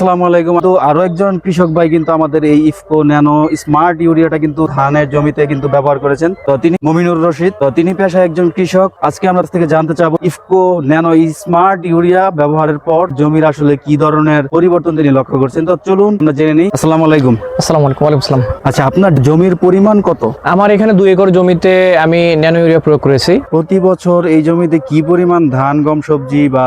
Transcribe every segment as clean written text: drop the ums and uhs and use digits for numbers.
আসসালামু আলাইকুম। তো আরো একজন কৃষক ভাই কিন্তু আমাদের এই ইফকো ন্যানো স্মার্ট ইউরিয়াটা কিন্তু ধানের জমিতে কিন্তু ব্যবহার করেছেন। তো তিনি মমিনুর রশিদ, তো তিনি পেশায় একজন কৃষক। আজকে আমরা থেকে জানতে চাবো ইফকো ন্যানো স্মার্ট ইউরিয়া ব্যবহারের পর জমির আসলে কি ধরনের পরিবর্তন তিনি লক্ষ্য করছেন। তো চলুন আমরা জেনে নিই। আসসালামু আলাইকুম। আসসালামু আলাইকুম। ওয়ালাইকুম আসসালাম। আচ্ছা, আপনার জমির পরিমাণ কত? আমার এখানে 2 একর জমিতে আমি ন্যানো ইউরিয়া প্রয়োগ করেছি। প্রতি বছর এই জমিতে কি পরিমাণ ধান, গম, সবজি বা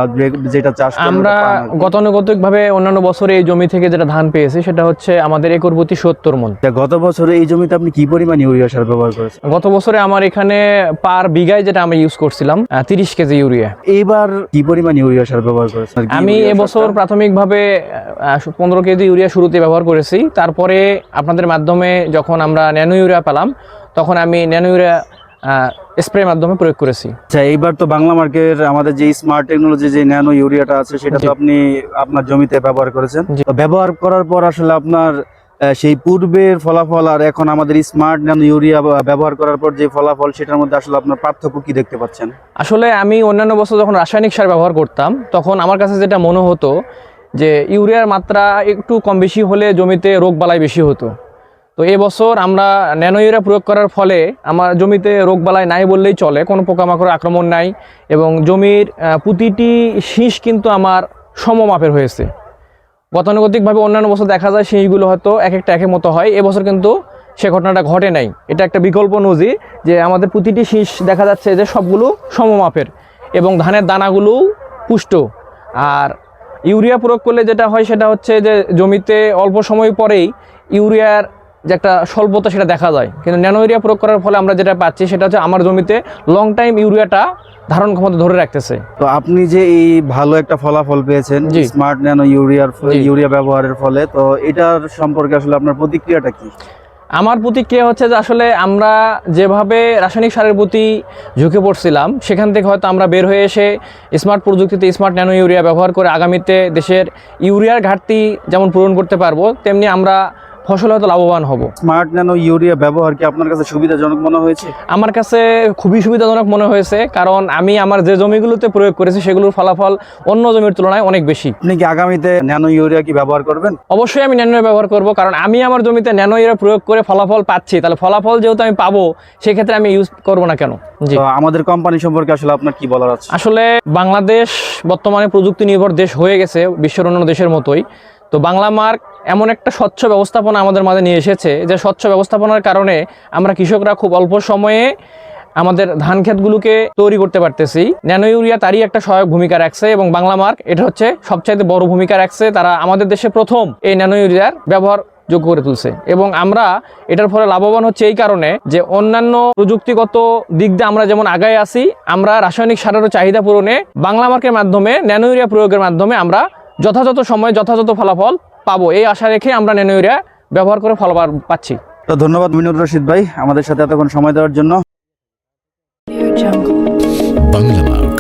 যেটা চাষ করেন আমরা ওটা পান আর কি? গতানুগতিকভাবে অন্যান্য বছরে এই জমি থেকে যেটা ধান পেয়েছি সেটা হচ্ছে আমাদের একর প্রতি 70 মণ। গত বছরে এই জমিতে আপনি কি পরিমাণ ইউরিয়া সার ব্যবহার করেছেন? গত বছরে আমার এখানে পার বিঘায় যেটা আমি ইউজ করছিলাম 30 কেজি ইউরিয়া। এইবার কি পরিমাণ ইউরিয়া সার ব্যবহার করেছেন? আমি এবছর প্রাথমিকভাবে 15 কেজি ইউরিয়া শুরুতে ব্যবহার করেছি। তারপরে আপনাদের মাধ্যমে যখন আমরা ন্যানো ইউরিয়া পেলাম তখন আমি ন্যানো ইউরিয়া স্প্রের মাধ্যমে প্রয়োগ করেছি। আচ্ছা, এইবার তো বাংলা মার্কের আমাদের যে স্মার্ট টেকনোলজি যে ন্যানো ইউরিয়াটা আছে সেটা তো আপনি আপনার জমিতে ব্যবহার করেছেন। তো ব্যবহার করার পর আসলে আপনার সেই পূর্বের ফলাফল আর এখন আমাদের স্মার্ট ন্যানো ইউরিয়া ব্যবহার করার পর যে ফলাফল সেটার মধ্যে আসলে আপনার পার্থক্য কি দেখতে পাচ্ছেন? আসলে আমি অন্যান্য বছর যখন রাসায়নিক সার ব্যবহার করতাম তখন আমার কাছে যেটা মনে হতো যে ইউরিয়ার মাত্রা একটু কম বেশি হলে জমিতে রোগবালাই বেশি হতো। তো এবছর আমরা ন্যানো ইউরিয়া প্রয়োগ করার ফলে আমার জমিতে রোগবালাই নাই বললেই চলে, কোনো পোকামাকড় আক্রমণ নাই এবং জমির প্রতিটি শীষ কিন্তু আমার সমমাপের হয়েছে। গতানুগতিকভাবে অন্যান্য বছর দেখা যায় শীষগুলো হয়তো এক একটা একের মতো হয়, এবছর কিন্তু সে ঘটনাটা ঘটে নাই। এটা একটা বিকল্প নজির যে আমাদের প্রতিটি শীষ দেখা যাচ্ছে যে সবগুলো সমমাপের এবং ধানের দানাগুলোও পুষ্ট। আর ইউরিয়া প্রয়োগ করলে যেটা হয় সেটা হচ্ছে যে জমিতে অল্প সময় পরেই ইউরিয়ার যে একটা স্বল্পতা সেটা দেখা যায়, কিন্তু ন্যানো ইউরিয়া প্রয়োগ করার ফলে আমরা যেটা পাচ্ছি সেটা হচ্ছে আমার জমিতে লং টাইম ইউরিয়াটা ধারণ ক্ষমতা ধরে রাখতেছে। তো আপনি যে এই ভালো একটা ফলাফল পেয়েছেন স্মার্ট ন্যানো ইউরিয়া ব্যবহারের ফলে, তো এটার সম্পর্কে আসলে আপনার প্রতিক্রিয়াটা কি? আমার প্রতিক্রিয়া হচ্ছে যে আসলে আমরা যেভাবে রাসায়নিক সারের প্রতি ঝুঁকে পড়ছিলাম সেখান থেকে হয়তো আমরা বের হয়ে এসে স্মার্ট প্রযুক্তিতে স্মার্ট ন্যানো ইউরিয়া ব্যবহার করে আগামীতে দেশের ইউরিয়ার ঘাটতি যেমন পূরণ করতে পারবো তেমনি আমরা ফসল হয়তো লাভবান হব। স্মার্ট ন্যানো ইউরিয়া ব্যবহার কি আপনার কাছে সুবিধাজনক মনে হয়েছে? আমার কাছে খুবই সুবিধাজনক মনে হয়েছে, কারণ আমি আমার যে জমিগুলোতে প্রয়োগ করেছি সেগুলোর ফলাফল অন্য জমির তুলনায় অনেক বেশি। আপনি কি আগামীতে ন্যানো ইউরিয়া কি ব্যবহার করবেন? অবশ্যই আমি ন্যানো ইউরিয়া ব্যবহার করব, কারণ আমি আমার জমিতে ন্যানো ইউরিয়া প্রয়োগ করে ফলাফল পাচ্ছি, তাহলে ফলাফল যেহেতু আমি পাবো সেক্ষেত্রে আমি ইউজ করব না কেন। জি, তো আমাদের কোম্পানি সম্পর্কে আসলে আপনার কি বলার আছে? আসলে বাংলাদেশ বর্তমানে প্রযুক্তি নির্ভর দেশ হয়ে গেছে বিশ্বের অন্যান্য দেশের মতোই। তো বাংলা মার্ক এমন একটা স্বচ্ছ ব্যবস্থাপনা আমাদের মাঝে নিয়ে এসেছে যে স্বচ্ছ ব্যবস্থাপনার কারণে আমরা কৃষকরা খুব অল্প সময়ে আমাদের ধান ক্ষেতগুলোকে তৈরি করতে পারতেছি। ন্যানো ইউরিয়া তারই একটা সহায়ক ভূমিকা রাখছে এবং বাংলা মার্ক এটা হচ্ছে সবচাইতে বড় ভূমিকা রাখছে। তারা আমাদের দেশে প্রথম এই ন্যানো ইউরিয়ার ব্যবহার যোগ্য করে তুলছে এবং আমরা এটার ফলে লাভবান হচ্ছে এই কারণে যে অন্যান্য প্রযুক্তিগত দিক দিয়ে আমরা যেমন আগায় আছি, আমরা রাসায়নিক সারেরও চাহিদা পূরণে বাংলা মার্কের মাধ্যমে ন্যানো ইউরিয়া প্রয়োগের মাধ্যমে আমরা যথাযথ সময়ে যথাযথ ফলাফল পাবো, এই আশা রেখে আমরা ন্যানো ইউরিয়া ব্যবহার করে ফলাফল পাচ্ছি। তো ধন্যবাদ মমিনুর রশিদ ভাই আমাদের সাথে এতক্ষণ সময় দেওয়ার জন্য। বাংলা মার্ক।